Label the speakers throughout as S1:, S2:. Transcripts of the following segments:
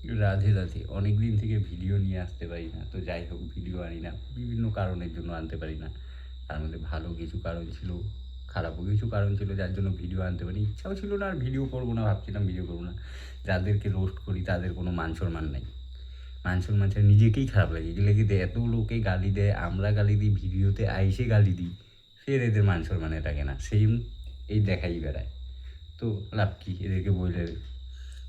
S1: রাধে রাধে। অনেক দিন থেকে ভিডিও নিয়ে আসতে পারি না। তো যাই হোক ভিডিও আনি না। বিভিন্ন কারণের জন্য আনতে পারি না। তার মধ্যে ভালো কিছু কারণ ছিল, খারাপও কিছু কারণ ছিল যার জন্য ভিডিও আনতে পারিনি। ইচ্ছাও ছিল না আর ভিডিও করব না, ভাবছিলাম ভিডিও করব না। যাদেরকে রোস্ট করি তাদের কোনো মান-সম্মান নাই। মান-সম্মান ছাড়া নিজেকেই খারাপ লাগে। এগুলা কি এত লোকে গালি দেয়, আমরা গালি দিই, ভিডিওতে আইসে গালি দিই। ফের এদের মান-সম্মানে থাকে না। সেম এই দেখাই বেড়ায়। তো লাভ কি এদেরকে বলে?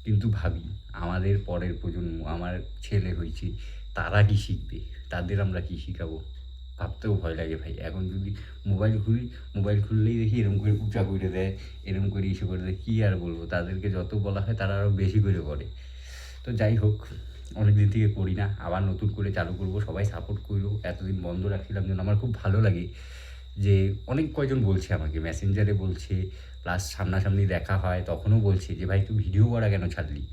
S1: কিন্তু ভাবি আমাদের পরের প্রজন্ম, আমার ছেলে হইছে, তারা কি শিখবে? তাদের আমরা কি শিখাবো? ভাবতেও ভয় লাগে ভাই। এখন যদি মোবাইল খুলি, মোবাইল খুললেই দেখি এরকম করে উঁচা করে দেয়, এরকম করে ইস্যু করে দেয়। কী আর বলবো? তাদেরকে যত বলা হয় তারা আরও বেশি করে করে। তো যাই হোক, অনেক দিন থেকে করি না, আবার নতুন করে চালু করব। সবাই সাপোর্ট করো। এতদিন বন্ধ রাখছিলাম জন্য আমার খুব ভালো লাগে যে অনেক কয়জন বলছে আমাকে, মেসেঞ্জারে বলছে, প্লাস সামনাসামনি দেখা হয় তখনও বলছে যে ভাই তুই ভিডিও করা কেন ছাড়লি?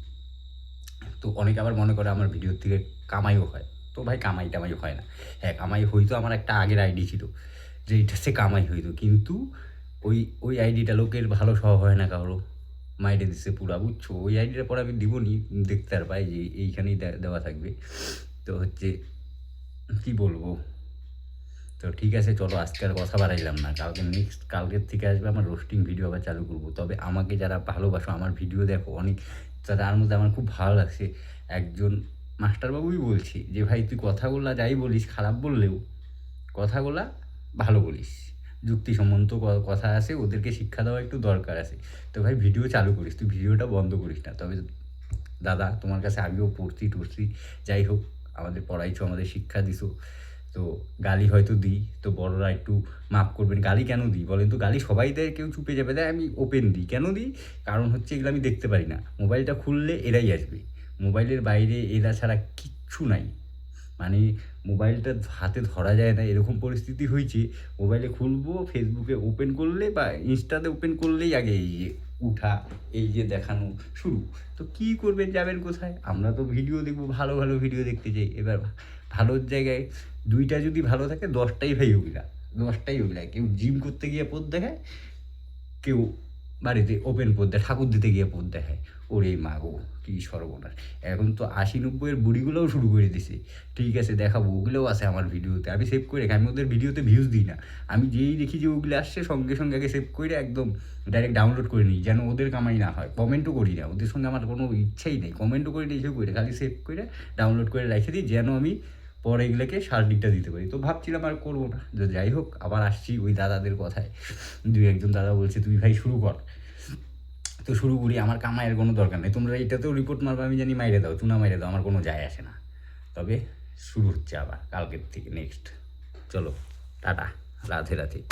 S1: তো অনেকে আবার মনে করে আমার ভিডিওর থেকে কামাইও হয়। তো ভাই কামাই-টামাই হয় না। হ্যাঁ, কামাই হইতো, আমার একটা আগের আইডি ছিল যেইটাতে কামাই হইতো। কিন্তু ওই আইডিটা লোকের ভালো স্বভাব হয় না কারো। মাইরে দিছে পুরা, বুঝছো? ওই আইডিটা পরে আমি দিবনি, দেখতে পারবা এই যে এইখানেই দেওয়া থাকবে। তো হচ্ছে কি বলবো? তো ঠিক আছে চলো, আজকে আর কথা বাড়াইলাম না। কালকের থেকে আসবে আমার রোস্টিং ভিডিও আবার চালু করব। তবে আমাকে যারা ভালোবাসো, আমার ভিডিও দেখো অনেক, তার মধ্যে আমার খুব ভালো লাগছে। একজন মাস্টারবাবুই বলছে যে, "ভাই তুই কথাগুলা যাই বলিস, খারাপ বললেও কথাগুলা ভালো বলিস। যুক্তিসম্মত কথা আছে, ওদেরকে শিক্ষা দেওয়া একটু দরকার আছে। তো ভাই ভিডিও চালু করিস, তুই ভিডিওটা বন্ধ করিস না।" তবে দাদা তোমার কাছে আমিও পড়ছি, যাই হোক আমাদের পড়াইছো, আমাদের শিক্ষা দিছো। তো গালি হয়তো দিই, তো বড়রা একটু মাফ করবেন। গালি কেন দিই বলেন তো? গালি সবাই দেয়, কেউ চুপে যাবে, দেয় আমি ওপেন দিই। কেন দিই? কারণ হচ্ছে এগুলো আমি দেখতে পারি না। মোবাইলটা খুললে এরাই আসবে। মোবাইলের বাইরে এরা ছাড়া কিচ্ছু নাই। মানে মোবাইলটা হাতে ধরা যায় না এরকম পরিস্থিতি হয়েছে। মোবাইলে খুলবো, ফেসবুকে ওপেন করলে বা ইনস্টাতে ওপেন করলেই আগে এই যে উঠা, এই যে দেখানো শুরু। তো কী করবেন, যাবেন কোথায়? আমরা তো ভিডিও দেখবো, ভালো, ভালো ভিডিও দেখতে যাই। এবার ভালোর জায়গায় ২ টা যদি ভালো থাকে ১০ টাই ভাই ওগুলা, ১০ টাই ওগুলা। কেউ জিম করতে গিয়ে পোজ দেখায়, কেউ বাড়িতে ওপেন পোজ দেয়, ঠাকুর দিতে গিয়ে পোজ দেখায়। ওরে মাগো! কি সর্বনাশ! এখন তো ৮০-৯০ এর বুড়িগুলোও শুরু করে দিছে। ঠিক আছে দেখাবো, ওগুলোও আছে আমার ভিডিওতে। আমি সেভ করে রাখি। আমি ওদের ভিডিওতে ভিউজ দিই না। আমি যেই দেখি যে ওগুলো আসছে সঙ্গে, সঙ্গে আগে সেভ কইরা একদম ডাইরেক্ট ডাউনলোড করে নিই। যেন ওদের কামাই না হয়। কমেন্টও করি না। ওদের সঙ্গে আমার কোনো ইচ্ছাই নেই। কমেন্টও করি না, কিছুও করি না। খালি সেভ কইরা ডাউনলোড করে রাইখে দিই, যেন আমি পরে এগুলাকে সার্ডিংটা দিতে পারি। তো ভাবছিলাম আর করব না। যাই হোক, আবার আসছি ওই দাদাদের কথায়। ২-১ জন দাদা বলছে, "তুই ভাই শুরু কর।" তো শুরু করি। আমার কামাইয়ের কোনো দরকার নেই। তোমরা এটাতেও রিপোর্ট মারবা, আমি জানি, মাইরে দাও, চুনা মাইরে দাও, আমার কোনো যায় আসে না। তবে শুরু হচ্ছে আবার কালকের থেকে নেক্সট। চলো টাটা, রাধে রাধে।